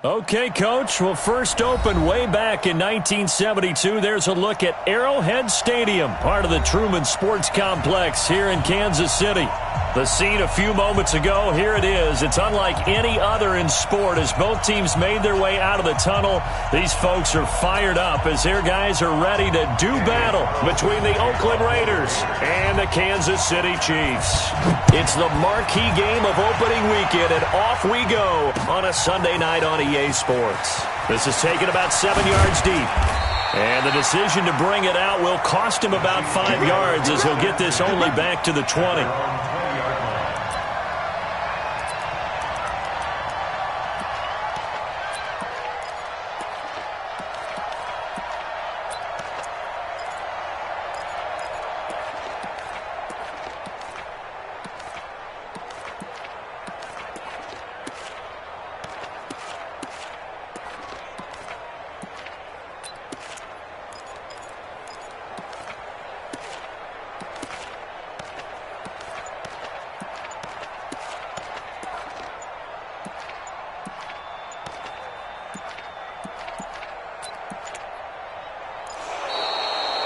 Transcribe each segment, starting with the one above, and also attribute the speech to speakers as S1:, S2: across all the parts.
S1: Okay, Coach. Well, first opened way back in 1972. There's a look at Arrowhead Stadium, part of the Truman Sports Complex here in Kansas City. The scene a few moments ago, here it is. It's unlike any other in sport as both teams made their way out of the tunnel. These folks are fired up as their guys are ready to do battle between the Oakland Raiders and the Kansas City Chiefs. It's the marquee game of opening weekend, and off we go on a Sunday night on EA Sports. This is taken about 7 yards deep. And the decision to bring it out will cost him about 5 yards as he'll get this only back to the 20.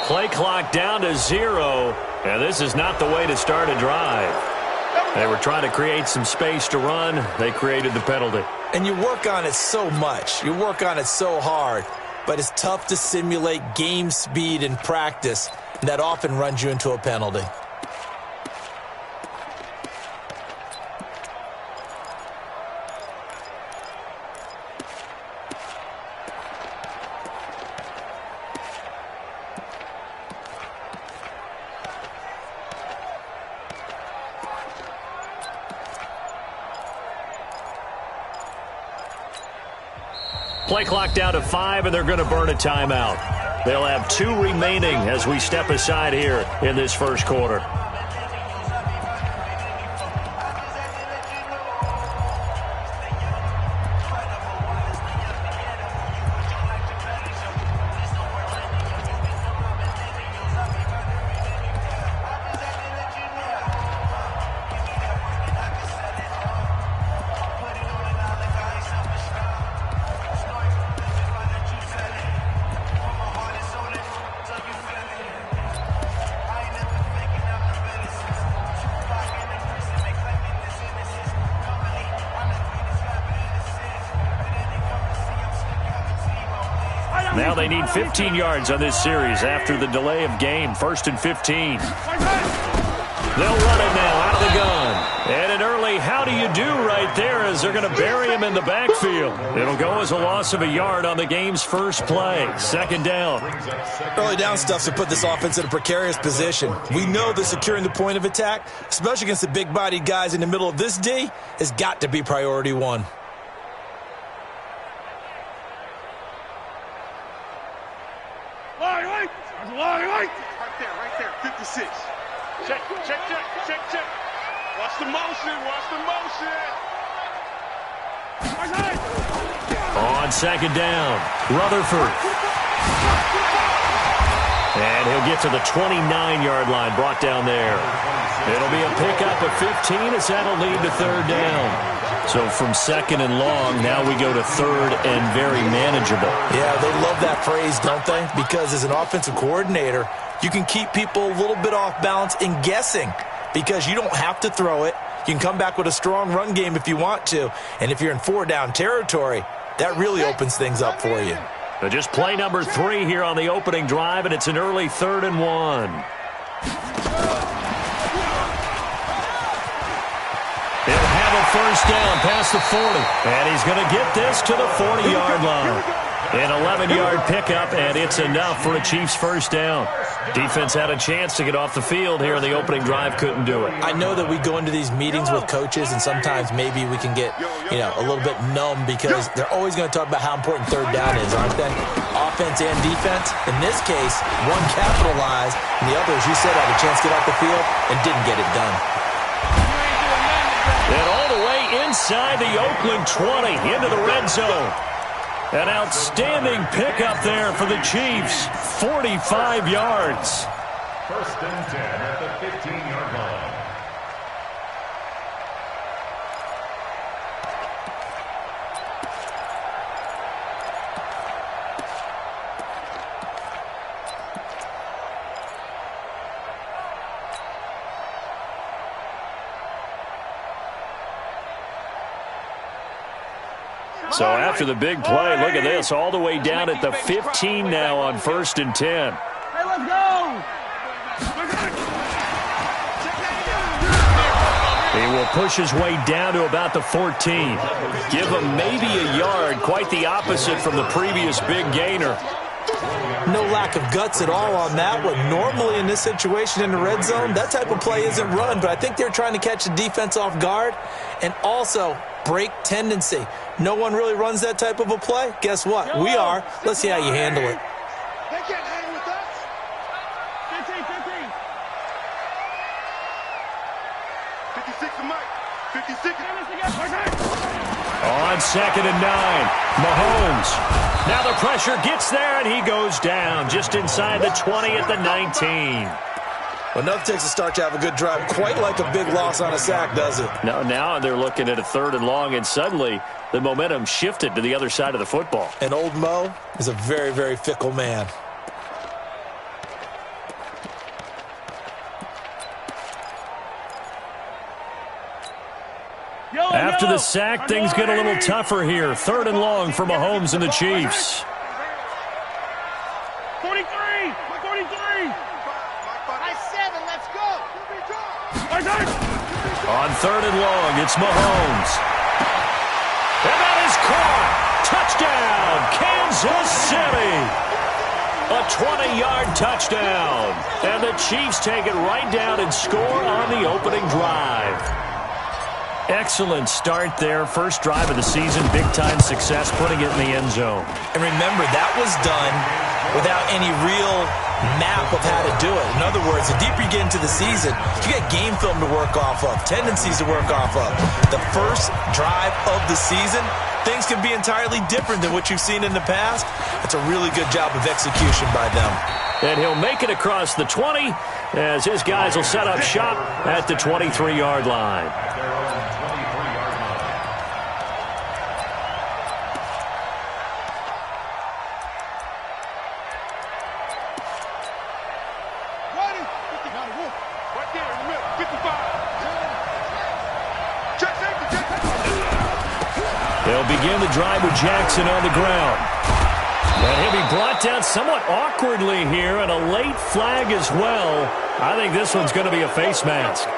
S1: Play clock down to 0, and this is not the way to start a drive. They were trying to create some space to run. They created the penalty.
S2: And you work on it so much. You work on it so hard. But it's tough to simulate game speed in practice. And that often runs you into a penalty.
S1: Play clock down to 5, and they're going to burn a timeout. They'll have 2 remaining as we step aside here in this first quarter. Now they need 15 yards on this series after the delay of game. 1st and 15. They'll run it now out of the gun. And an early how do you do right there as they're going to bury him in the backfield. It'll go as a loss of a yard on the game's first play. 2nd down.
S2: Early down stuff to put this offense in a precarious position. We know that securing the point of attack, especially against the big-bodied guys in the middle of this D, has got to be priority 1.
S3: Right there, 56. Check. Watch the motion.
S1: On 2nd down, Rutherford. And he'll get to the 29-yard line, brought down there. It'll be a pickup of 15 as that'll lead to 3rd down. So from 2nd and long, now we go to 3rd and very manageable.
S2: Yeah, they love that phrase, don't they? Because as an offensive coordinator, you can keep people a little bit off balance and guessing because you don't have to throw it. You can come back with a strong run game if you want to. And if you're in 4-down territory, that really opens things up for you.
S1: But just play number 3 here on the opening drive, and it's an early 3rd and 1. He'll have a 1st down past the 40. And he's going to get this to the 40-yard line. An 11-yard pickup, and it's enough for a Chiefs 1st down. Defense had a chance to get off the field here in the opening drive, couldn't do it.
S2: I know that we go into these meetings with coaches, and sometimes maybe we can get, a little bit numb because they're always going to talk about how important 3rd down is, aren't they? Offense and defense. In this case, one capitalized, and the other, as you said, had a chance to get off the field and didn't get it done.
S1: And all the way inside the Oakland 20 into the red zone. An outstanding pickup there for the Chiefs. 45 yards.
S4: 1st and 10 at the 15-yard line.
S1: So after the big play, look at this, all the way down at the 15 now on 1st and 10.
S3: Hey, let's go!
S1: He will push his way down to about the 14. Give him maybe a yard, quite the opposite from the previous big gainer.
S2: No lack of guts at all on that one. Normally in this situation in the red zone, that type of play isn't run, but I think they're trying to catch the defense off guard and also break tendency. No one really runs that type of a play. Guess what? We are. Let's see how you handle it.
S3: They can't hang with us. 15, 56 to Mike. 56.
S1: On 2nd and 9, Mahomes. Now the pressure gets there, and he goes down just inside the 20 at the 19.
S2: Well, enough takes a start to have a good drive. Quite like a big loss on a sack, does it?
S1: No, now they're looking at a 3rd and long, and suddenly the momentum shifted to the other side of the football.
S2: And old Mo is a very, very fickle man.
S1: After the sack, things get a little tougher here. 3rd and long for Mahomes and the Chiefs.
S3: 43! 43! I 7, let's go!
S1: On 3rd and long, it's Mahomes. And that is caught. Touchdown, Kansas City. A 20-yard touchdown. And the Chiefs take it right down and score on the opening drive. Excellent start there. First drive of the season. Big-time success, putting it in the end zone.
S2: And remember, that was done without any real map of how to do it. In other words, the deeper you get into the season, you get game film to work off of, tendencies to work off of. The first drive of the season, things can be entirely different than what you've seen in the past. It's a really good job of execution by them.
S1: And he'll make it across the 20 as his guys will set up shop at the 23-yard line. They'll begin the drive with Jackson on the ground. And he'll be brought down somewhat awkwardly here, and a late flag as well. I think this one's going to be a face mask.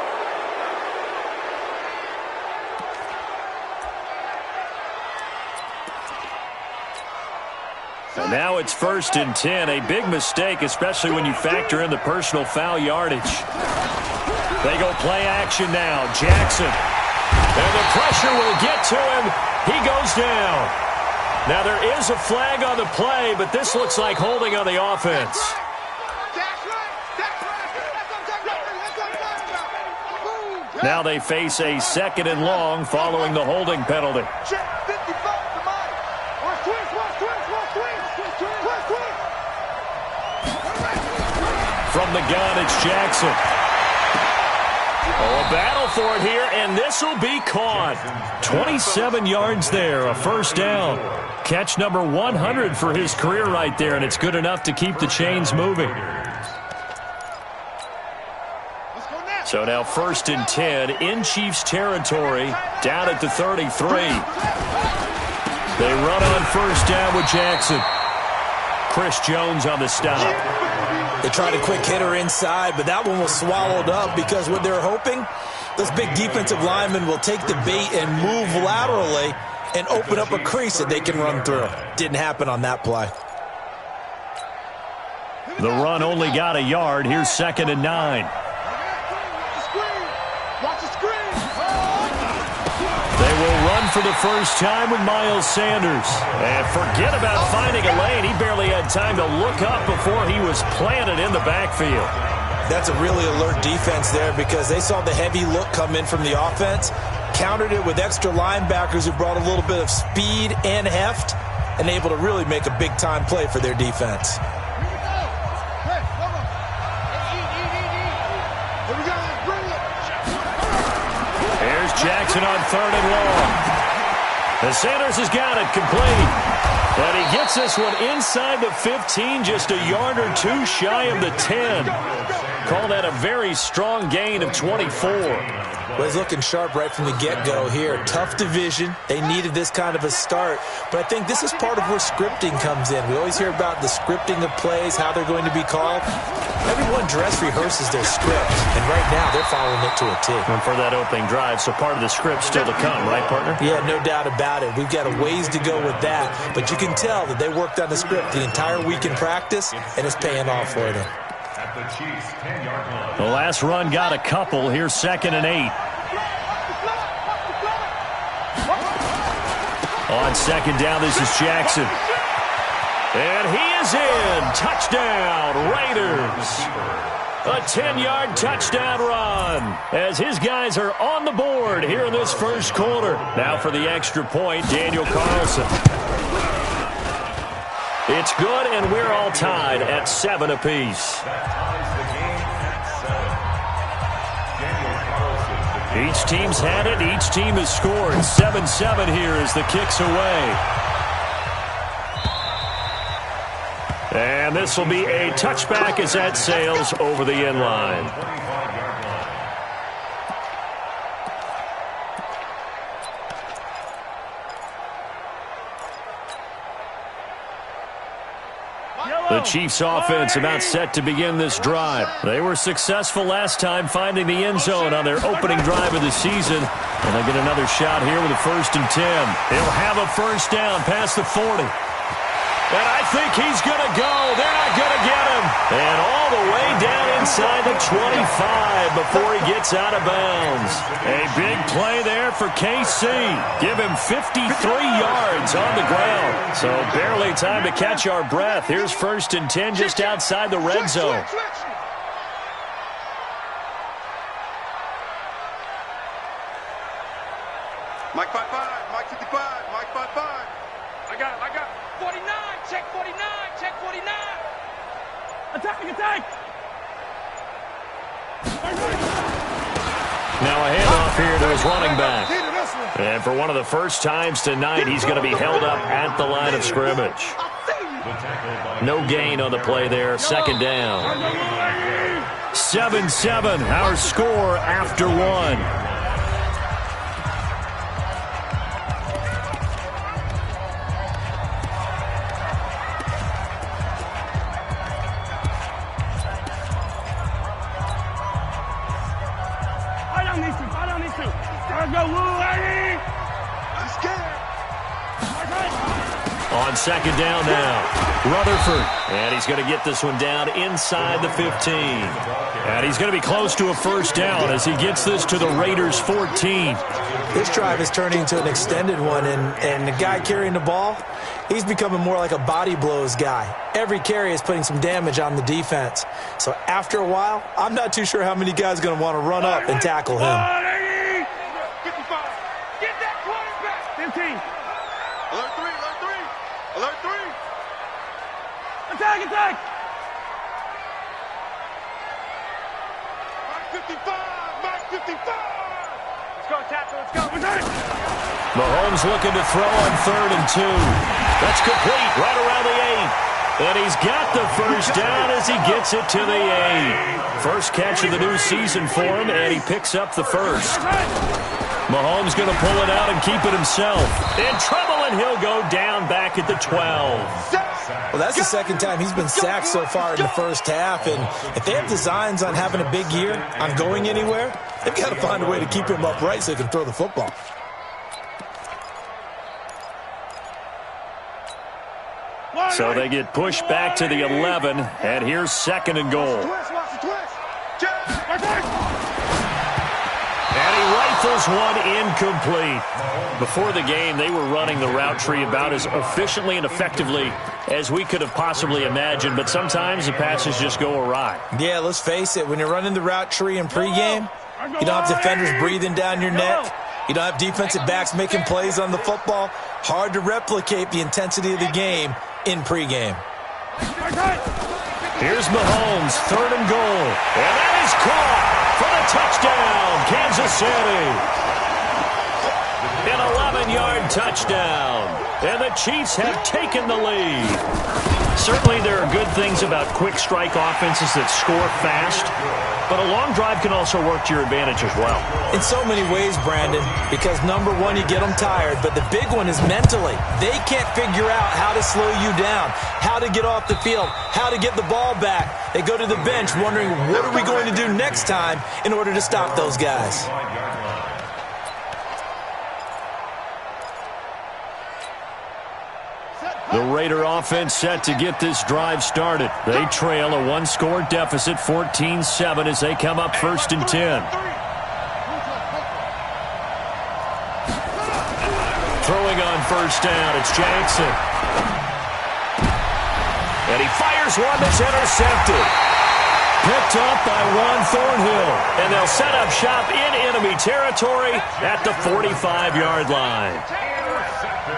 S1: And now it's 1st and 10. A big mistake, especially when you factor in the personal foul yardage. They go play action now. Jackson. And the pressure will get to him. He goes down. Now there is a flag on the play, but this looks like holding on the offense. Now they face a 2nd and long following the holding penalty. From the gun, it's Jackson. Oh, a battle for it here, and this will be caught. 27 yards there, a first down. Catch number 100 for his career right there, and it's good enough to keep the chains moving. So now 1st and 10 in Chiefs territory, down at the 33. They run on first down with Jackson. Chris Jones on the stop.
S2: They tried a quick hitter inside, but that one was swallowed up because what they're hoping, those big defensive linemen will take the bait and move laterally and open up a crease that they can run through. Didn't happen on that play.
S1: The run only got a yard. Here's 2nd and 9. They will run for the first time with Miles Sanders. And forget about finding a lane. He barely had time to look up before he was planted in the backfield.
S2: That's a really alert defense there because they saw the heavy look come in from the offense, countered it with extra linebackers who brought a little bit of speed and heft, and able to really make a big-time play for their defense.
S1: Here's Jackson on 3rd and long. And Sanders has got it complete. But he gets this one inside the 15, just a yard or two shy of the 10. Call that a very strong gain of 24.
S2: Well, he's looking sharp right from the get-go here. Tough division. They needed this kind of a start. But I think this is part of where scripting comes in. We always hear about the scripting of plays, how they're going to be called. Everyone dress rehearses their script, and right now they're following it to a T.
S1: And for that opening drive, so part of the script still to come, right, partner?
S2: Yeah, no doubt about it. We've got a ways to go with that, but you can tell that they worked on the script the entire week in practice, and it's paying off for them.
S4: At the Chiefs' 10-yard line.
S1: The last run got a couple. Here's 2nd and 8. On 2nd down, this is Jackson. And he is in. Touchdown, Raiders. A 10-yard touchdown run as his guys are on the board here in this first quarter. Now for the extra point, Daniel Carlson. It's good, and we're all tied at 7 apiece. Each team's had it. Each team has scored. 7-7 here as the kick's away. And this will be a touchback as that sails over the end line. The Chiefs offense about set to begin this drive. They were successful last time finding the end zone on their opening drive of the season. And they get another shot here with a 1st and 10. They'll have a first down past the 40. And I think he's going to go. They're not going to get him. And all the way down inside the 25 before he gets out of bounds. A big play there for KC. Give him 53 yards on the ground. So barely time to catch our breath. Here's 1st and 10 just outside the red zone.
S3: Mike 5-5, Mike 55, Mike 5-5. I got it. 49, check 49. Attack.
S1: Now a handoff here to his running back. And for one of the first times tonight, he's going to be held up at the line of scrimmage. No gain on the play there. 2nd down. 7-7, our score after 1. On 2nd down now, Rutherford. And he's going to get this one down inside the 15. And he's going to be close to a first down as he gets this to the Raiders' 14.
S2: This drive is turning into an extended one, and the guy carrying the ball, he's becoming more like a body blows guy. Every carry is putting some damage on the defense. So after a while, I'm not too sure how many guys are going to want to run up and tackle him.
S3: 55. Get that quarterback. 15. Alert 3. Attack. Mark 55. Let's go, tackle. Let's go.
S1: Mahomes looking to throw on 3rd and 2. That's complete right around the 8. And he's got the first down as he gets it to the 8. First catch of the new season for him, and he picks up the first. Mahomes going to pull it out and keep it himself. In trouble, and he'll go down back at the 12.
S2: Well, that's the 2nd time he's been sacked so far in the first half, and if they have designs on having a big year, on going anywhere, they've got to find a way to keep him upright so he can throw the football.
S1: So they get pushed back to the 11, and here's 2nd and goal. And he rifles one incomplete. Before the game, they were running the route tree about as efficiently and effectively as we could have possibly imagined, but sometimes the passes just go awry.
S2: Yeah, let's face it, when you're running the route tree in pregame, you don't have defenders breathing down your neck. You don't have defensive backs making plays on the football. Hard to replicate the intensity of the game in pregame.
S1: Here's Mahomes, 3rd and goal. And that is caught for the touchdown, Kansas City. An 11-yard touchdown. And the Chiefs have taken the lead. Certainly there are good things about quick strike offenses that score fast, but a long drive can also work to your advantage as well.
S2: In so many ways, Brandon, because number one, you get them tired, but the big one is mentally. They can't figure out how to slow you down, how to get off the field, how to get the ball back. They go to the bench wondering, what are we going to do next time in order to stop those guys?
S1: The Raider offense set to get this drive started. They trail a one-score deficit, 14-7, as they come up 1st and 10. Throwing on 1st down, it's Jackson. And he fires one that's intercepted. Picked up by Juan Thornhill. And they'll set up shop in enemy territory at the 45-yard line.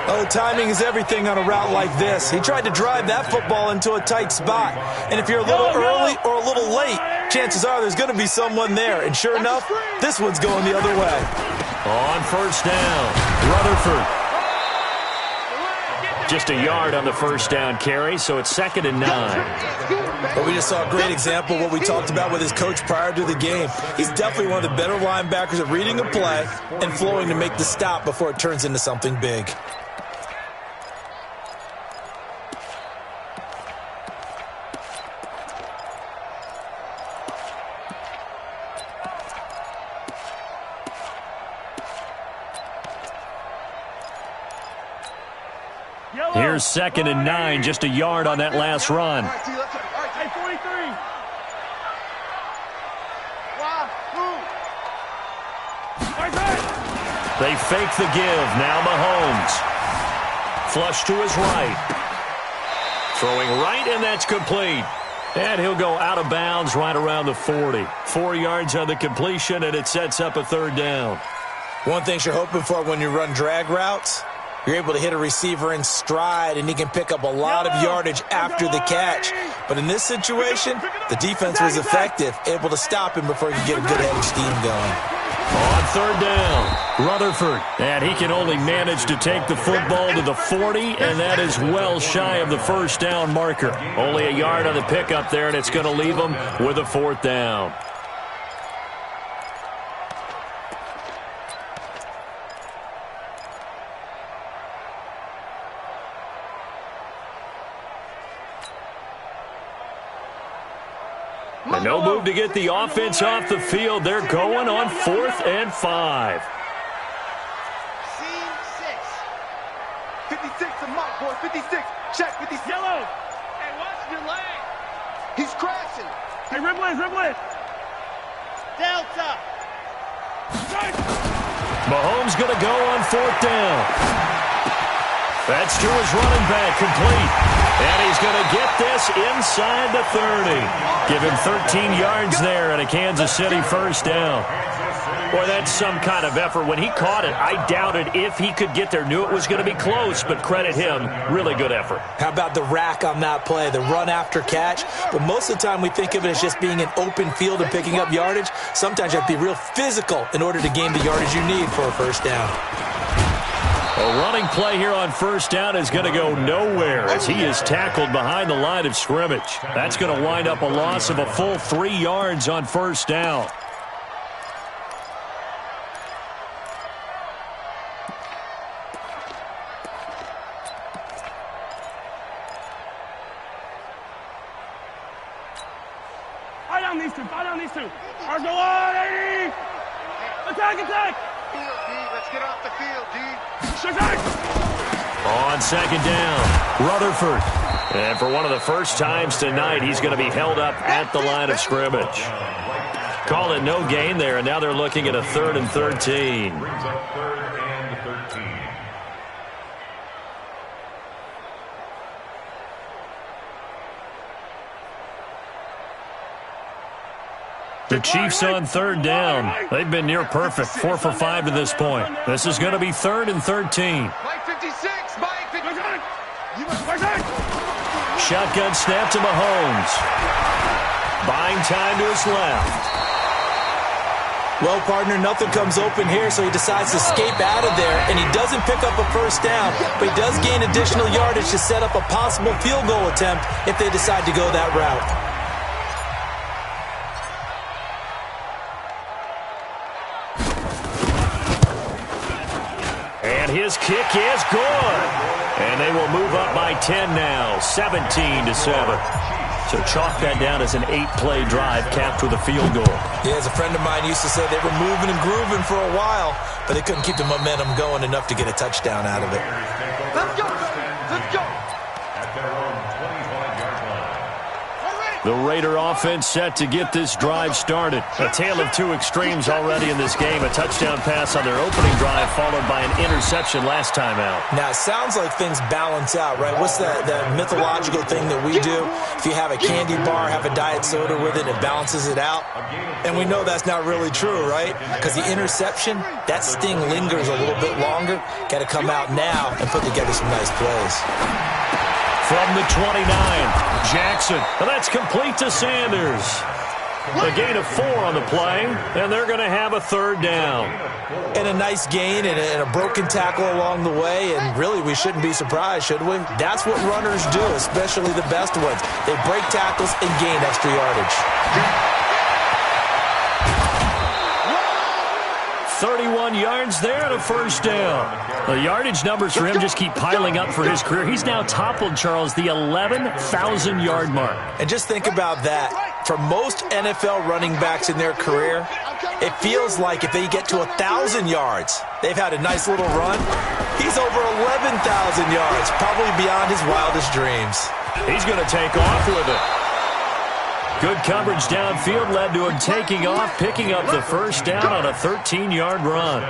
S2: Oh, timing is everything on a route like this. He tried to drive that football into a tight spot. And if you're a little early or a little late, chances are there's going to be someone there. And sure enough, this one's going the other way.
S1: On 1st down, Rutherford. Just a yard on the 1st down carry, so it's 2nd and 9.
S2: But we just saw a great example of what we talked about with his coach prior to the game. He's definitely one of the better linebackers at reading a play and flowing to make the stop before it turns into something big.
S1: Here's 2nd and 9, just a yard on that last run. They fake the give. Now Mahomes. Flush to his right. Throwing right, and that's complete. And he'll go out of bounds right around the 40. 4 yards on the completion, and it sets up a 3rd down.
S2: One thing you're hoping for when you run drag routes, you're able to hit a receiver in stride, and he can pick up a lot of yardage after the catch. But in this situation, the defense was effective, able to stop him before he could get a good head of steam going.
S1: On 3rd down, Rutherford. And he can only manage to take the football to the 40, and that is well shy of the 1st down marker. Only a yard on the pickup there, and it's going to leave him with a 4th down. And no move to get the offense off the field. They're going on 4th and 5.
S3: Scene 6. 56 a mark, boy. 56. Check 56. Yellow. Hey, watch your leg. He's crashing. Hey, dribble it. Delta.
S1: Mahomes going to go on 4th down. That's to his running back, complete. And he's going to get this inside the 30. Give him 13 yards there and a Kansas City 1st down. Boy, that's some kind of effort. When he caught it, I doubted if he could get there. Knew it was going to be close, but credit him. Really good effort.
S2: How about the rack on that play, the run after catch? But most of the time we think of it as just being an open field and picking up yardage. Sometimes you have to be real physical in order to gain the yardage you need for a 1st down.
S1: A running play here on 1st down is going to go nowhere as he is tackled behind the line of scrimmage. That's going to wind up a loss of a full 3 yards on 1st down.
S5: Fire down these two. Ours go on, 80. Attack.
S3: Let's get off the field, D.
S1: On 2nd down, Rutherford. And for one of the first times tonight, he's going to be held up at the line of scrimmage. Call it no gain there, and now they're looking at a 3rd and 13.
S4: Brings up 3rd and 13.
S1: The Chiefs on 3rd down. They've been near perfect, 4 for 5 to this point. This is going to be 3rd and 13.
S3: Mike 56, Mike 56.
S1: Shotgun snap to Mahomes. Buying time to his left.
S2: Well, partner, nothing comes open here, so he decides to escape out of there, and he doesn't pick up a first down, but he does gain additional yardage to set up a possible field goal attempt if they decide to go that route.
S1: And his kick is good. And they will move up by 10 now, 17-7. So chalk that down as an 8-play drive capped with a field goal.
S2: Yeah, as a friend of mine used to say, they were moving and grooving for a while, but they couldn't keep the momentum going enough to get a touchdown out of it.
S3: Let's go. Let's go.
S4: At their own 25-yard line.
S1: The Raider offense set to get this drive started. A tale of two extremes already in this game. A touchdown pass on their opening drive followed by an interception last time out.
S2: Now, it sounds like things balance out, right? What's that mythological thing that we do? If you have a candy bar, have a diet soda with it, it balances it out. And we know that's not really true, right? Because the interception, that sting lingers a little bit longer. Got to come out now and put together some nice plays.
S1: From the 29, Jackson. And that's complete to Sanders. A gain of 4 on the play, and they're going to have a third down.
S2: And a nice gain and a broken tackle along the way, and really we shouldn't be surprised, should we? That's what runners do, especially the best ones. They break tackles and gain extra yardage.
S1: 31 yards there and a first down. The yardage numbers for him just keep piling up for his career. He's now toppled, Charles, the 11,000-yard mark.
S2: And just think about that. For most NFL running backs in their career, it feels like if they get to 1,000 yards, they've had a nice little run. He's over 11,000 yards, probably beyond his wildest dreams.
S1: He's going to take off with it. Good coverage downfield led to him taking off, picking up the first down on a 13-yard run.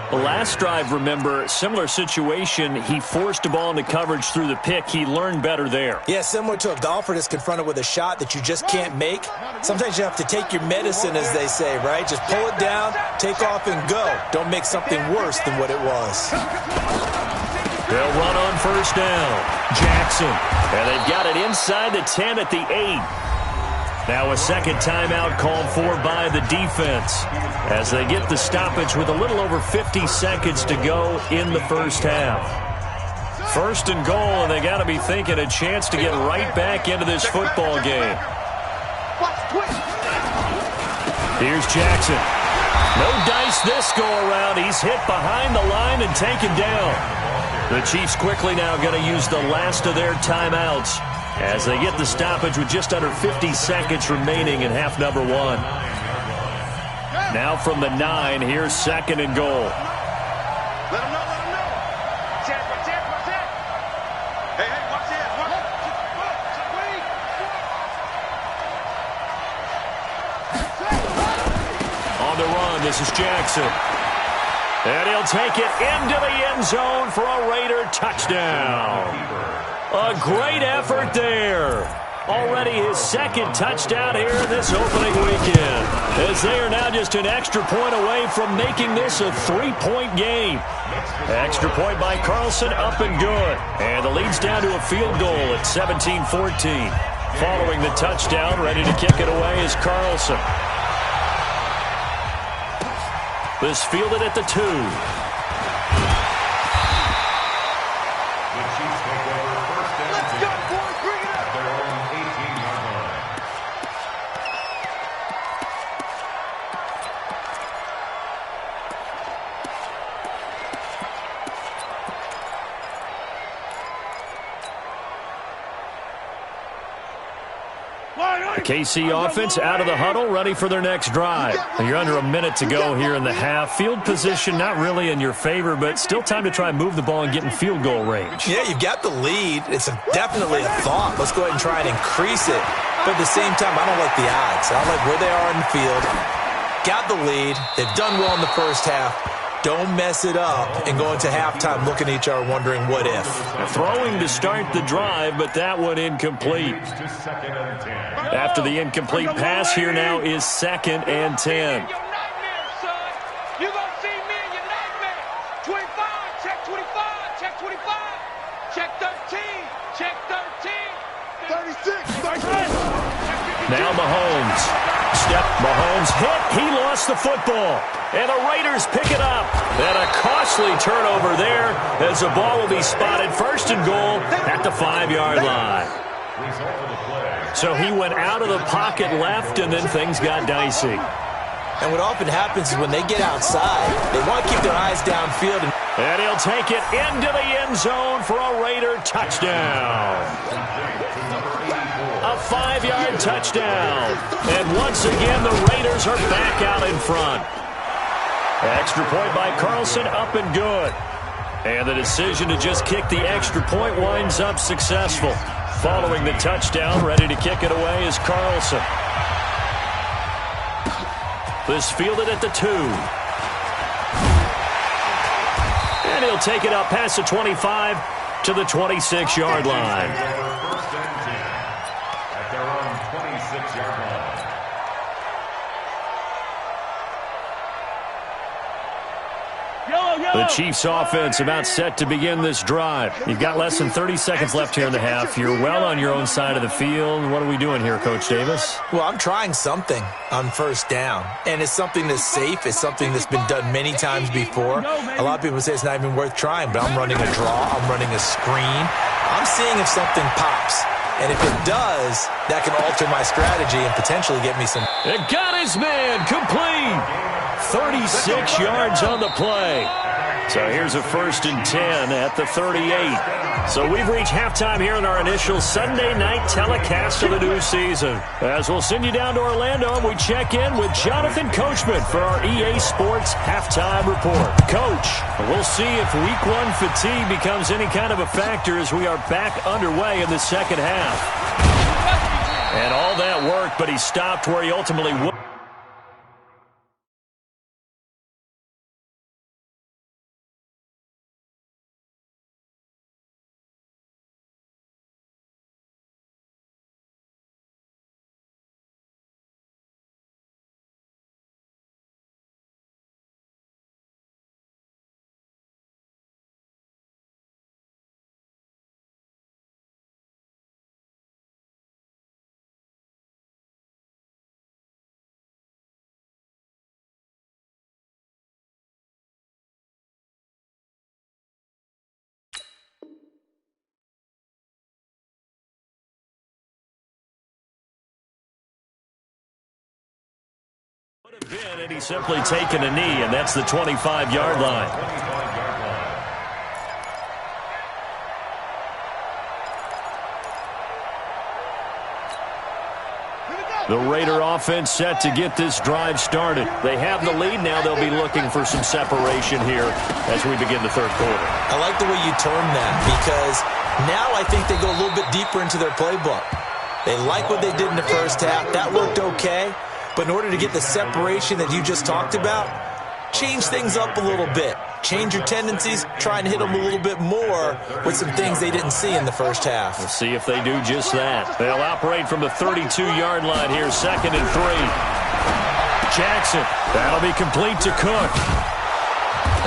S1: The last drive, remember, similar situation. He forced the ball into coverage through the pick. He learned better there.
S2: Yeah, similar to a golfer that's confronted with a shot that you just can't make. Sometimes you have to take your medicine, as they say, right? Just pull it down, take off, and go. Don't make something worse than what it was.
S1: They'll run on first down. Jackson. And they've got it inside the 10 at the 8. Now a second timeout called for by the defense as they get the stoppage with a little over 50 seconds to go in the first half. First and goal, and they got to be thinking a chance to get right back into this football game. Here's Jackson. No dice this go around. He's hit behind the line and taken down. The Chiefs quickly now going to use the last of their timeouts as they get the stoppage with just under 50 seconds remaining in half number 1. Now from the 9, here's second and goal.
S3: Let him know, let him know. Check, check, check. Hey, watch this.
S1: On the run, this is Jackson. And he'll take it into the end zone for a Raider touchdown. A great effort there. Already his second touchdown here in this opening weekend, as they are now just an extra point away from making this a 3-point game. Extra point by Carlson, up and good. And the lead's down to a field goal at 17-14. Following the touchdown, ready to kick it away is Carlson. This fielded at the 2. KC offense out of the huddle, ready for their next drive. You're under a minute to go here in the half. Field position not really in your favor, but still time to try and move the ball and get in field goal range.
S2: Yeah, you've got the lead. It's definitely a thought. Let's go ahead and try and increase it. But at the same time, I don't like the odds. I don't like where they are in the field. Got the lead. They've done well in the first half. Don't mess it up and go into halftime looking at each other wondering what if.
S1: Throwing to start the drive, but that one incomplete. After the incomplete pass, here now is 2nd and 10.
S3: You're going to see me in your nightmare. 25, check 25, check 25, check 13, check 13. 36, 36.
S1: Now Mahomes step. Mahomes hit. He lost the football. And the Raiders pick it up. And a costly turnover there as the ball will be spotted first and goal at the 5-yard line. So he went out of the pocket left, and then things got dicey.
S2: And what often happens is when they get outside, they want to keep their eyes downfield.
S1: And he'll take it into the end zone for a Raider touchdown. A 5-yard touchdown. And once again, the Raiders are back out in front. Extra point by Carlson, up and good. And the decision to just kick the extra point winds up successful. Following the touchdown, ready to kick it away is Carlson. This fielded at the 2. And he'll take it up past the 25 to the 26-yard line.
S4: At their own 26-yard line.
S1: The Chiefs offense about set to begin this drive. You've got less than 30 seconds left here in the half. You're well on your own side of the field. What are we doing here, Coach Davis?
S2: Well, I'm trying something on first down, and it's something that's safe. It's something that's been done many times before. A lot of people say it's not even worth trying, but I'm running a draw. I'm running a screen. I'm seeing if something pops. And if it does, that can alter my strategy and potentially get me some.
S1: It got his man complete. 36 yards on the play. So here's a 1st and 10 at the 38. So we've reached halftime here in our initial Sunday night telecast of the new season. As we'll send you down to Orlando, and we check in with Jonathan Coachman for our EA Sports halftime report. Coach, we'll see if Week 1 fatigue becomes any kind of a factor as we are back underway in the second half. And all that worked, but he stopped where he ultimately would. Would have been, and he's simply taken a knee, and that's the 25-yard line. The Raider offense set to get this drive started. They have the lead. Now they'll be looking for some separation here as we begin the third quarter.
S2: I like the way you term that, because now I think they go a little bit deeper into their playbook. They like what they did in the first half. That worked okay. But in order to get the separation that you just talked about, change things up a little bit. Change your tendencies, try and hit them a little bit more with some things they didn't see in the first half.
S1: We'll see if they do just that. They'll operate from the 32-yard line here, 2nd and 3. Jackson, that'll be complete to Cook.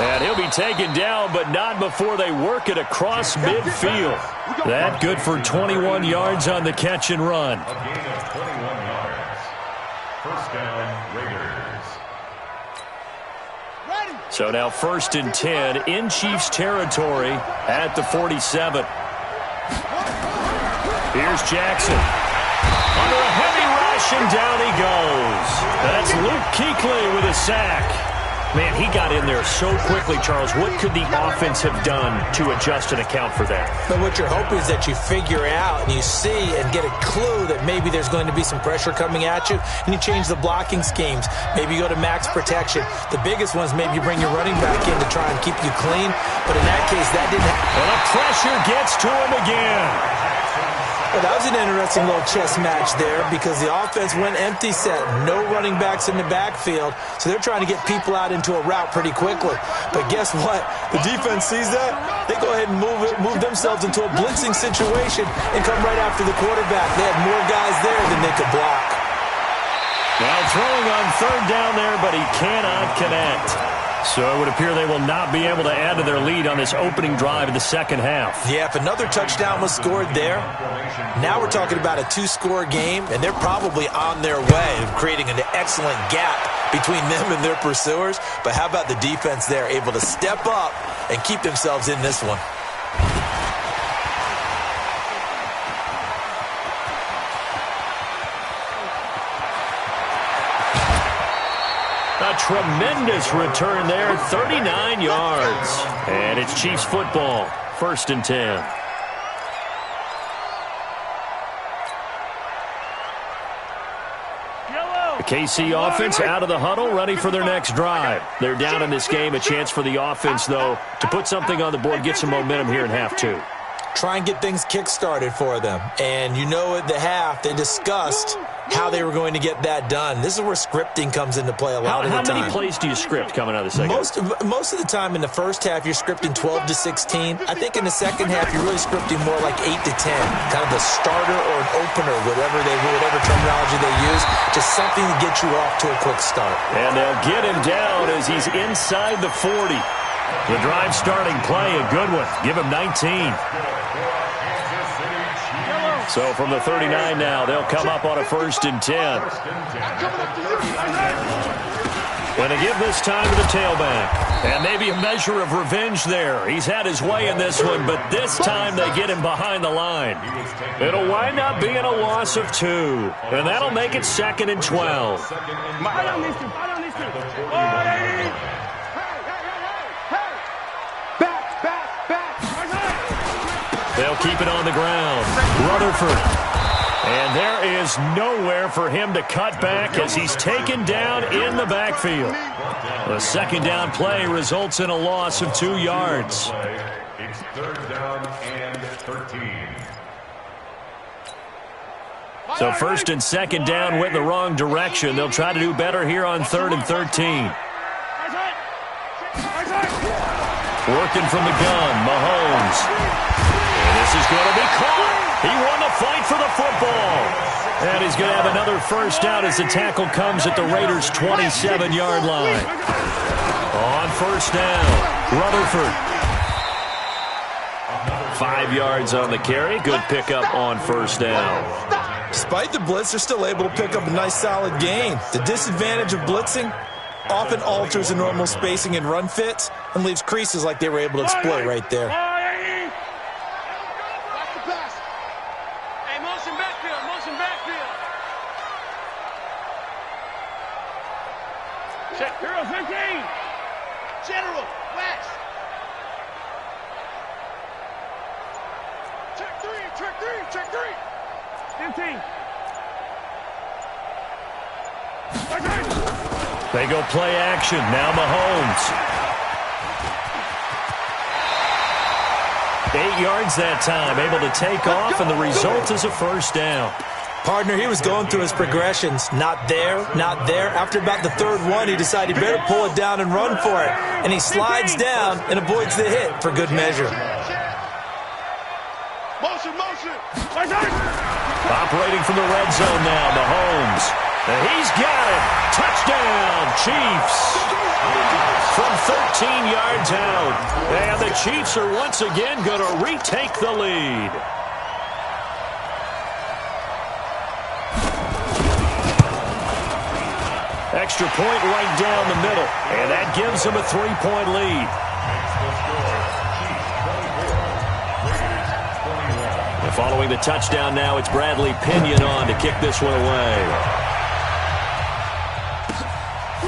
S1: And he'll be taken down, but not before they work it across midfield. That good for 21 yards on the catch and run.
S4: A gain of 21 yards. First down, Raiders.
S1: So now 1st and 10 in Chiefs territory at the 47. Here's Jackson. Under a heavy rush, and down he goes. That's Luke Kuechly with a sack. Man, he got in there so quickly, Charles. What could the offense have done to adjust and account for that?
S2: But what you're hoping is that you figure out and you see and get a clue that maybe there's going to be some pressure coming at you, and you change the blocking schemes. Maybe you go to max protection. The biggest one is maybe you bring your running back in to try and keep you clean. But in that case, that didn't happen.
S1: And the pressure gets to him again.
S2: Well, that was an interesting little chess match there because the offense went empty set. No running backs in the backfield, so they're trying to get people out into a route pretty quickly. But guess what? The defense sees that. They go ahead and move themselves into a blitzing situation and come right after the quarterback. They had more guys there than they could block.
S1: Now throwing on 3rd down there, but he cannot connect. So it would appear they will not be able to add to their lead on this opening drive of the second half.
S2: Yeah, if another touchdown was scored there, now we're talking about a two-score game, and they're probably on their way of creating an excellent gap between them and their pursuers. But how about the defense there, able to step up and keep themselves in this one?
S1: A tremendous return there, 39 yards. And it's Chiefs football, 1st and 10. The KC offense out of the huddle, ready for their next drive. They're down in this game. A chance for the offense, though, to put something on the board, get some momentum here in half 2.
S2: Try and get things kick-started for them. And you know at the half, they discussed how they were going to get that done. This is where scripting comes into play a lot of the time.
S1: How many plays do you script coming out of the second?
S2: Most of the time in the first half, you're scripting 12 to 16. I think in the second half, you're really scripting more like 8 to 10. Kind of the starter or an opener, whatever terminology they use. Just something to get you off to a quick start.
S1: And they'll get him down as he's inside the 40. The drive starting play, a good one. Give him 19. So from the 39 now, they'll come up on a 1st and 10. Going to give this time to the tailback. And maybe a measure of revenge there. He's had his way in this one, but this time they get him behind the line. It'll wind up being a loss of 2. And that'll make it 2nd and 12. They'll keep it on the ground. Rutherford. And there is nowhere for him to cut back as he's taken down in the backfield. The 2nd down play results in a loss of 2 yards.
S4: It's 3rd down and 13.
S1: So 1st and 2nd down went in the wrong direction. They'll try to do better here on 3rd and 13. Working from the gun, Mahomes. This is going to be caught. He won the fight for the football. And he's going to have another first down as the tackle comes at the Raiders' 27-yard line. On 1st down, Rutherford. 5 yards on the carry. Good pickup on 1st down.
S2: Despite the blitz, they're still able to pick up a nice solid gain. The disadvantage of blitzing often alters the normal spacing and run fits and leaves creases like they were able to exploit right there.
S3: General, West. Check three. 15.
S1: They go play action. Now Mahomes. 8 yards that time, able to take off, and the result is a 1st down.
S2: Partner, he was going through his progressions. Not there. After about the 3rd one, he decided he better pull it down and run for it. And he slides down and avoids the hit for good measure.
S3: Motion.
S1: Operating from the red zone now, Mahomes. And he's got it. Touchdown, Chiefs. From 13 yards out. And the Chiefs are once again going to retake the lead. Extra point right down the middle. And that gives them a 3-point lead. And following the touchdown now, it's Bradley Pinion on to kick this one away.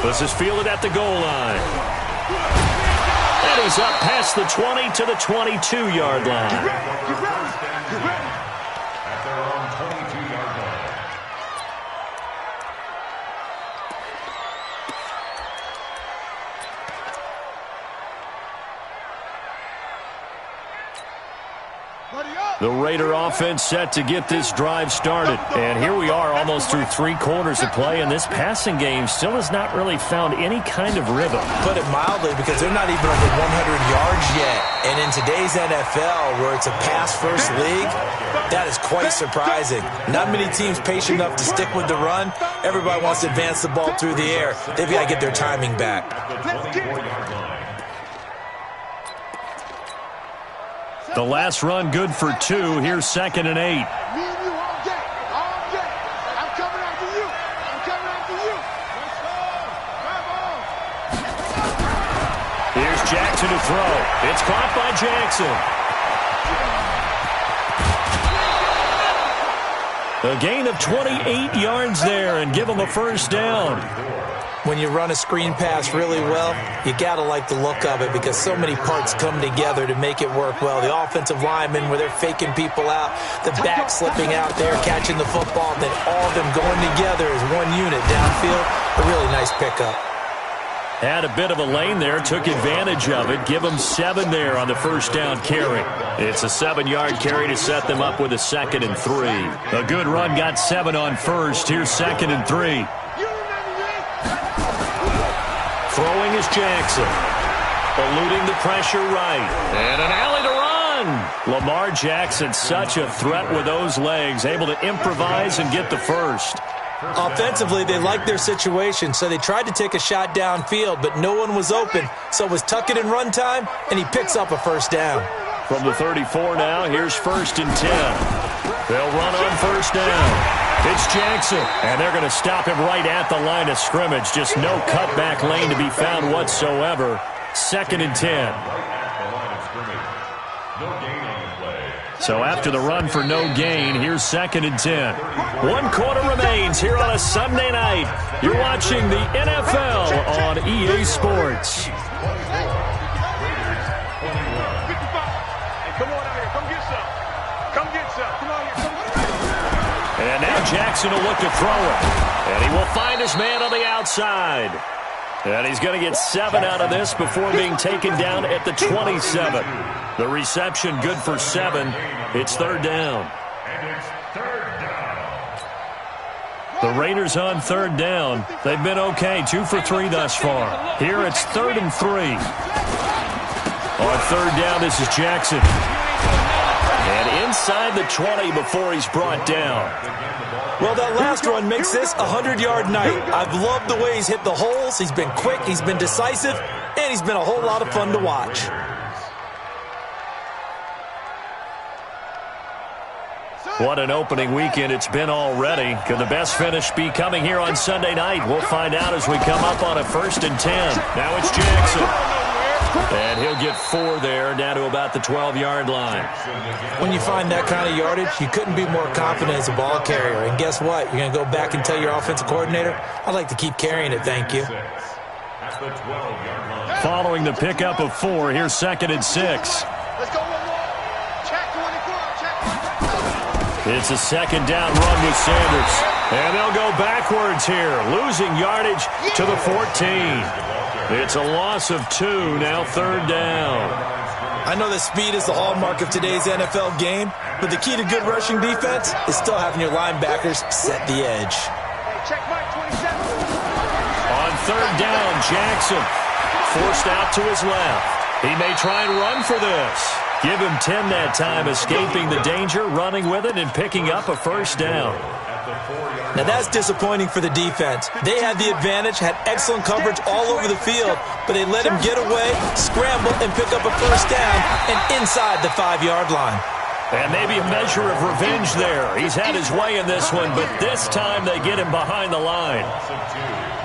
S1: This is fielded at the goal line. And he's up past the 20 to the 22-yard line. The Raider offense set to get this drive started. And here we are almost through 3 quarters of play, and this passing game still has not really found any kind of rhythm.
S2: Put it mildly, because they're not even over 100 yards yet. And in today's NFL, where it's a pass-first league, that is quite surprising. Not many teams patient enough to stick with the run. Everybody wants to advance the ball through the air. They've got to get their timing back.
S1: The last run good for 2. Here's 2nd and 8.
S3: Me and you all day. All day. I'm coming after you. I'm coming after you. Let's go. Bravo.
S1: Here's Jackson to throw. It's caught by Jackson. A gain of 28 yards there and give him a first down.
S2: When you run a screen pass really well, you got to like the look of it, because so many parts come together to make it work well. The offensive linemen, where they're faking people out, the back slipping out there, catching the football, then all of them going together as one unit downfield. A really nice pickup.
S1: Had a bit of a lane there, took advantage of it. Give them 7 there on the first down carry. It's a 7-yard carry to set them up with a 2nd and 3. A good run got 7 on first. Here's 2nd and 3. Throwing is Jackson. Eluding the pressure right. And an alley to run. Lamar Jackson, such a threat with those legs, able to improvise and get the first.
S2: Offensively, they liked their situation, so they tried to take a shot downfield, but no one was open. So it was tuck it in run time, and he picks up a first down.
S1: From the 34 now, here's 1st and 10. They'll run on first down. It's Jackson, and they're going to stop him right at the line of scrimmage. Just no cutback lane to be found whatsoever. 2nd and 10. So after the run for no gain, here's 2nd and 10. 1 quarter remains here on a Sunday night. You're watching the NFL on EA Sports.
S3: Hey, come on out here. Come get some. Come get some. Come on here. Come get some.
S1: And now Jackson will look to throw it. And he will find his man on the outside. And he's going to get 7 out of this before being taken down at the 27. The reception good for 7. It's 3rd down. The Raiders on 3rd down. They've been okay, 2 for 3 thus far. Here it's 3rd and 3. On 3rd down, this is Jackson. And inside the 20 before he's brought down.
S2: Well, that last run makes this a 100-yard night. I've loved the way he's hit the holes. He's been quick, he's been decisive, and he's been a whole lot of fun to watch.
S1: What an opening weekend it's been already. Could the best finish be coming here on Sunday night? We'll find out as we come up on a 1st and 10. Now it's Jackson. And he'll get 4 there, down to about the 12-yard line.
S2: When you find that kind of yardage, you couldn't be more confident as a ball carrier. And guess what? You're going to go back and tell your offensive coordinator, I'd like to keep carrying it, thank you.
S1: Following the pickup of 4, here's 2nd and 6.
S3: Let's go one more. Check 24. Check.
S1: It's a 2nd down run with Sanders. And they'll go backwards here, losing yardage to the 14. It's a loss of 2, now 3rd down.
S2: I know that speed is the hallmark of today's NFL game, but the key to good rushing defense is still having your linebackers set the edge.
S3: Hey, check Mike 27.
S1: On 3rd down, Jackson forced out to his left. He may try and run for this. Give him 10 that time, escaping the danger, running with it, and picking up a first down.
S2: Now that's disappointing for the defense. They had the advantage, had excellent coverage all over the field, but they let him get away, scramble, and pick up a first down, and inside the 5-yard line.
S1: And maybe a measure of revenge there. He's had his way in this one, but this time they get him behind the line.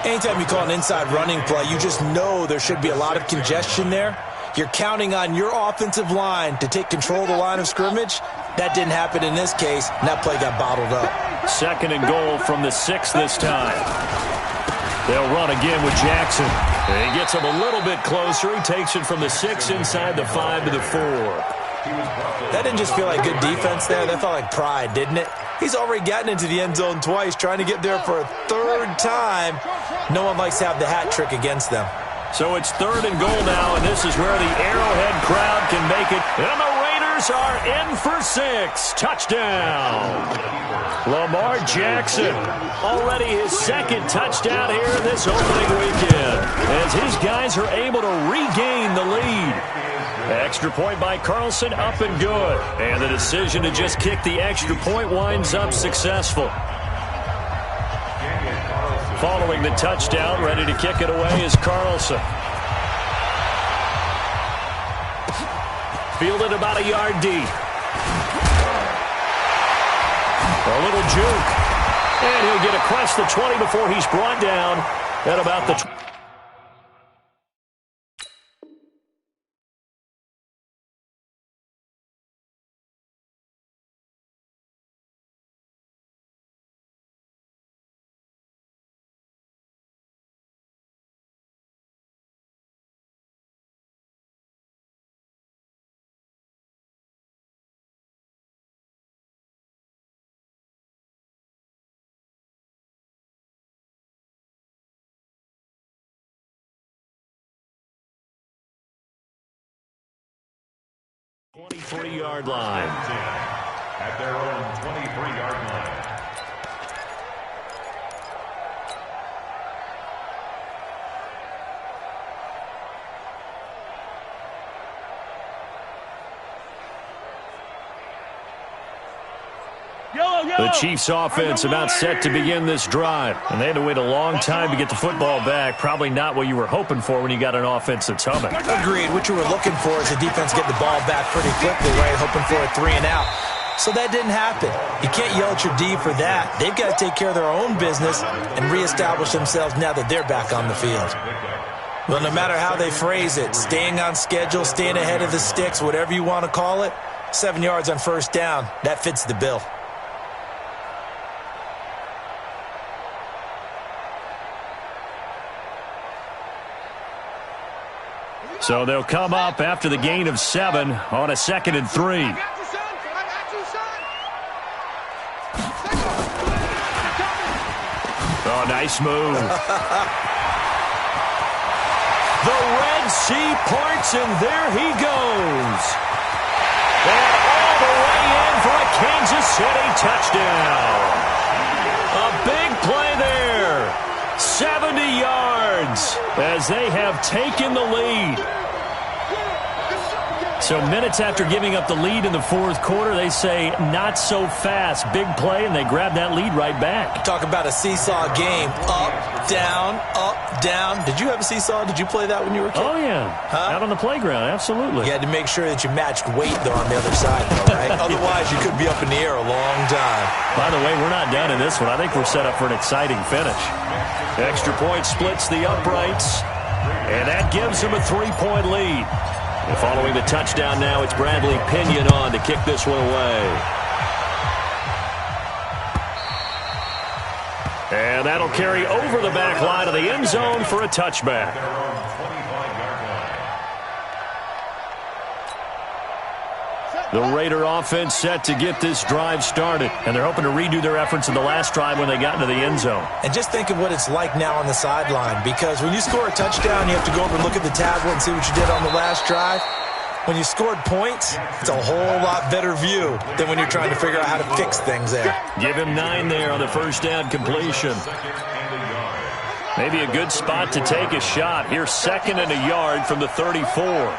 S2: Anytime you call an inside running play, you just know there should be a lot of congestion there. You're counting on your offensive line to take control of the line of scrimmage. That didn't happen in this case, and that play got bottled up.
S1: 2nd and goal from the 6 this time. They'll run again with Jackson. And he gets him a little bit closer. He takes it from the 6 inside the 5 to the 4.
S2: That didn't just feel like good defense there. That felt like pride, didn't it? He's already gotten into the end zone twice, trying to get there for a 3rd time. No one likes to have the hat trick against them.
S1: So it's 3rd and goal now, and this is where the Arrowhead crowd can make it. And the Raiders receivers are in for 6. Touchdown. Lamar Jackson, already his second touchdown here this opening weekend, as his guys are able to regain the lead. Extra point by Carlson, up and good. And the decision to just kick the extra point winds up successful. Following the touchdown, ready to kick it away is Carlson. Fielded about a yard deep. A little juke. And he'll get across the 20 before he's brought down at about the .23-yard line.
S4: At their own 23-yard line.
S1: The Chiefs offense about set to begin this drive. And they had to wait a long time to get the football back. Probably not what you were hoping for when you got an offense that's humming.
S2: Agreed. What you were looking for is the defense get the ball back pretty quickly, right? Hoping for a 3 and out. So that didn't happen. You can't yell at your D for that. They've got to take care of their own business and reestablish themselves now that they're back on the field. Well, no matter how they phrase it, staying on schedule, staying ahead of the sticks, whatever you want to call it, 7 yards on first down, that fits the bill.
S1: So they'll come up after the gain of 7 on a 2nd and 3. Oh, nice move. The Red Sea parts, and there he goes. And all the way in for a Kansas City touchdown. A big play there. 70 yards as they have taken the lead. So minutes after giving up the lead in the fourth quarter, they say not so fast. Big play, and they grab that lead right back.
S2: Talk about a seesaw game. Up, down. Did you have a seesaw? Did you play that when you were a kid?
S1: Oh, yeah. Huh? Out on the playground, absolutely.
S2: You had to make sure that you matched weight, though, on the other side, though, right? Otherwise, you could be up in the air a long time.
S1: By the way, we're not done in this one. I think we're set up for an exciting finish. Extra point splits the uprights, and that gives them a 3-point lead. And following the touchdown now, it's Bradley Pinion on to kick this one away. And that'll carry over the back line of the end zone for a touchback. The Raider offense set to get this drive started, and they're hoping to redo their efforts in the last drive when they got into the end zone.
S2: And just think of what it's like now on the sideline, because when you score a touchdown, you have to go over and look at the tablet and see what you did on the last drive. When you scored points, it's a whole lot better view than when you're trying to figure out how to fix things there.
S1: Give him 9 there on the first down completion. Maybe a good spot to take a shot. Here's 2nd and a yard from the 34.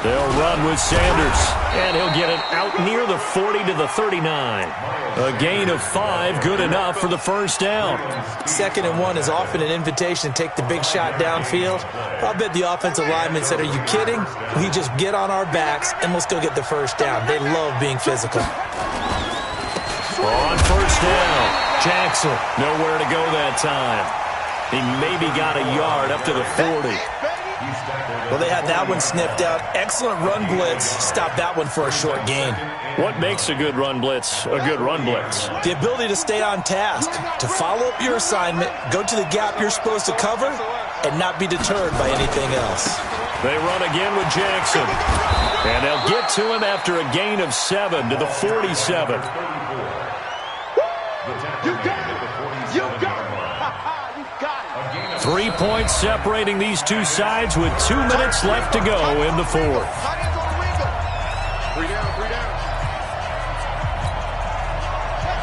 S1: They'll run with Sanders, and he'll get it out near the 40 to the 39. A gain of 5, good enough for the first down.
S2: 2nd and 1 is often an invitation to take the big shot downfield. I'll bet the offensive lineman said, are you kidding? We just get on our backs, and we'll still get the first down. They love being physical.
S1: On first down, Jackson, nowhere to go that time. He maybe got a yard up to the 40.
S2: Well, they had that one sniffed out. Excellent run blitz. Stop that one for a short gain.
S1: What makes a good run blitz a good run blitz?
S2: The ability to stay on task, to follow up your assignment, go to the gap you're supposed to cover, and not be deterred by anything else.
S1: They run again with Jackson. And they'll get to him after a gain of 7 to the 47.
S3: You got it. You got it.
S1: 3 points separating these two sides with 2 minutes left to go in the fourth.
S3: Three down.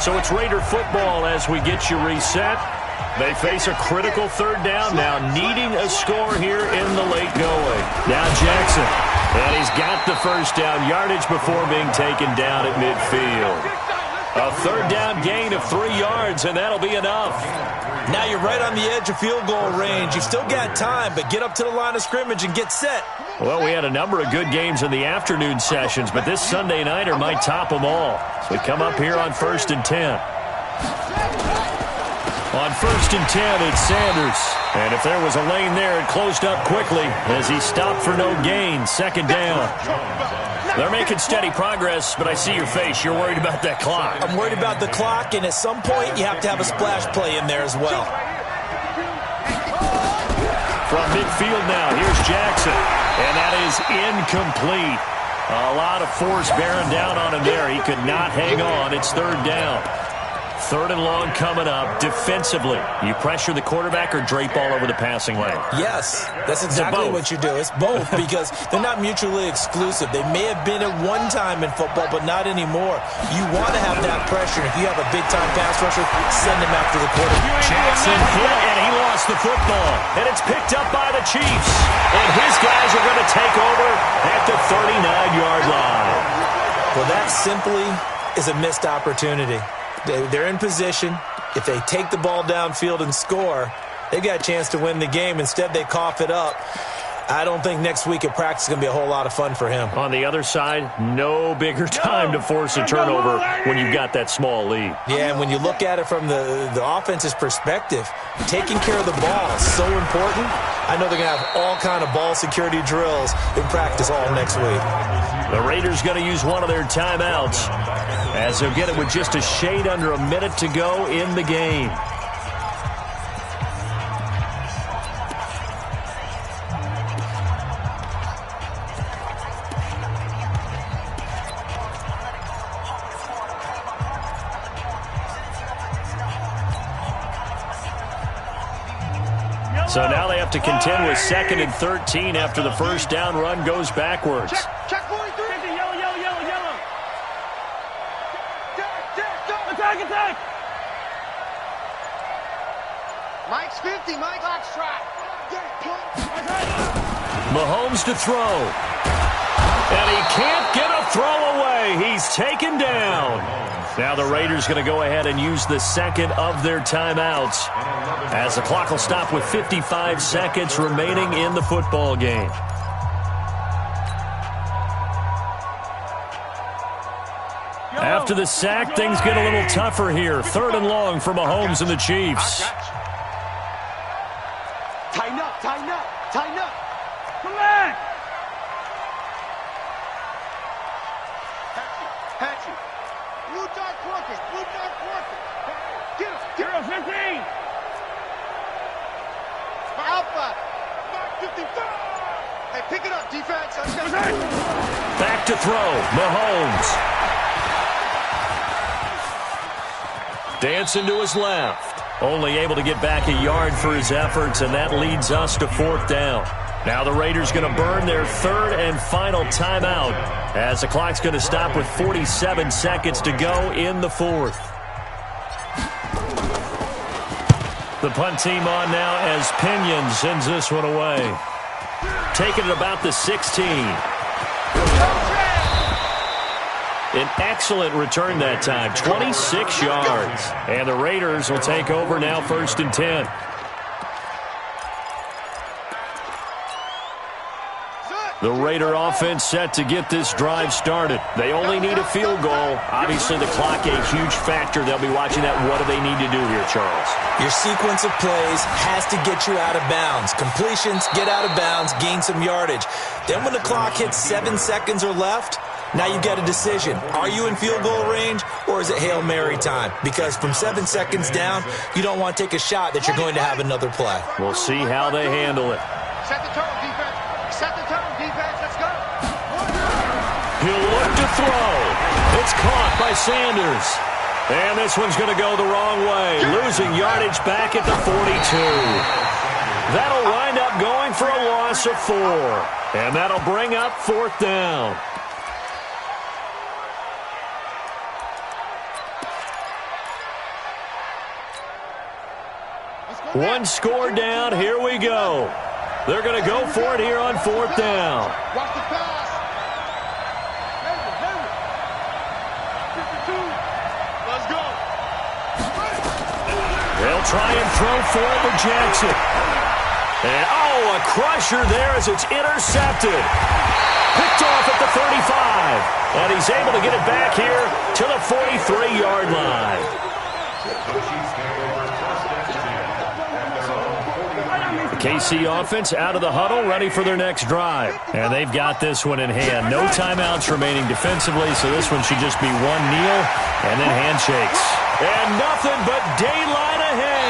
S1: So it's Raider football as we get you reset. They face a critical third down now, needing a score here in the late going. Now Jackson, and he's got the first down yardage before being taken down at midfield. A third down gain of 3 yards, and that'll be enough.
S2: Now you're right on the edge of field goal range. You've still got time, but get up to the line of scrimmage and get set.
S1: Well, we had a number of good games in the afternoon sessions, but this Sunday nighter might top them all. So we come up here on 1st and 10. On 1st and 10, it's Sanders. And if there was a lane there, it closed up quickly as he stopped for no gain. Second down. They're making steady progress, but I see your face. You're worried about that clock.
S2: I'm worried about the clock, and at some point, you have to have a splash play in there as well.
S1: From midfield now, here's Jackson. And that is incomplete. A lot of force bearing down on him there. He could not hang on. It's third down. Third and long coming up. Defensively, you pressure the quarterback or drape all over the passing lane?
S2: Yes, that's exactly what you do. It's both because they're not mutually exclusive. They may have been at one time in football, but not anymore. You want to have that pressure. If you have a big-time pass rusher, send him after the quarterback.
S1: Jackson hit, and he lost the football. And it's picked up by the Chiefs. And his guys are going to take over at the 39-yard line.
S2: Well, that simply is a missed opportunity. They're in position. If they take the ball downfield and score, they've got a chance to win the game. Instead, they cough it up. I don't think next week at practice is going to be a whole lot of fun for him.
S1: On the other side, no bigger time to force a turnover when you've got that small lead.
S2: Yeah, and when you look at it from the offense's perspective, taking care of the ball is so important. I know they're going to have all kind of ball security drills in practice all next week.
S1: The Raiders going to use one of their timeouts as they'll get it with just a shade under a minute to go in the game. So now they have to contend with 2nd and 13 after the first down run goes backwards.
S5: Check 43. Yellow. Attack.
S3: Mike's 50. Mike's box track.
S1: Mahomes to throw. And he can't get a throw away. He's taken down. Now the Raiders going to go ahead and use the second of their timeouts as the clock will stop with 55 seconds remaining in the football game. After the sack, things get a little tougher here. 3rd and long for Mahomes and the Chiefs.
S3: Tighten up.
S5: Come back.
S3: Patch you. Blue dot Quarkers. Get him.
S5: 15.
S3: Alpha. Mark 55. Hey, pick it up, defense.
S1: Back to throw. Mahomes. Dancing to his left. Only able to get back a yard for his efforts, and that leads us to 4th down. Now the Raiders going to burn their 3rd and final timeout as the clock's going to stop with 47 seconds to go in the 4th. The punt team on now as Pinion sends this one away. Taking it about the 16. An excellent return that time, 26 yards. And the Raiders will take over now 1st and 10. The Raider offense set to get this drive started. They only need a field goal. Obviously, the clock a huge factor. They'll be watching that. What do they need to do here, Charles?
S2: Your sequence of plays has to get you out of bounds. Completions, get out of bounds, gain some yardage. Then when the clock hits 7 seconds or left, now you've got a decision. Are you in field goal range, or is it Hail Mary time? Because from 7 seconds down, you don't want to take a shot that you're going to have another play.
S1: We'll see how they handle it.
S3: Set the tone, defense. Let's go.
S1: He'll look to throw. It's caught by Sanders. And this one's going to go the wrong way. Losing yardage back at the 42. That'll wind up going for a loss of 4. And that'll bring up 4th down. One score down. Here we go. They're going to go for it here on 4th down.
S3: Watch the pass. Henry. 52. Let's go.
S1: They'll try and throw for it with Jackson. And, a crusher there as it's intercepted. Picked off at the 35. And he's able to get it back here to the 43-yard line. The KC offense out of the huddle, ready for their next drive. And they've got this one in hand. No timeouts remaining defensively, so this one should just be one kneel and then handshakes. And nothing but daylight ahead.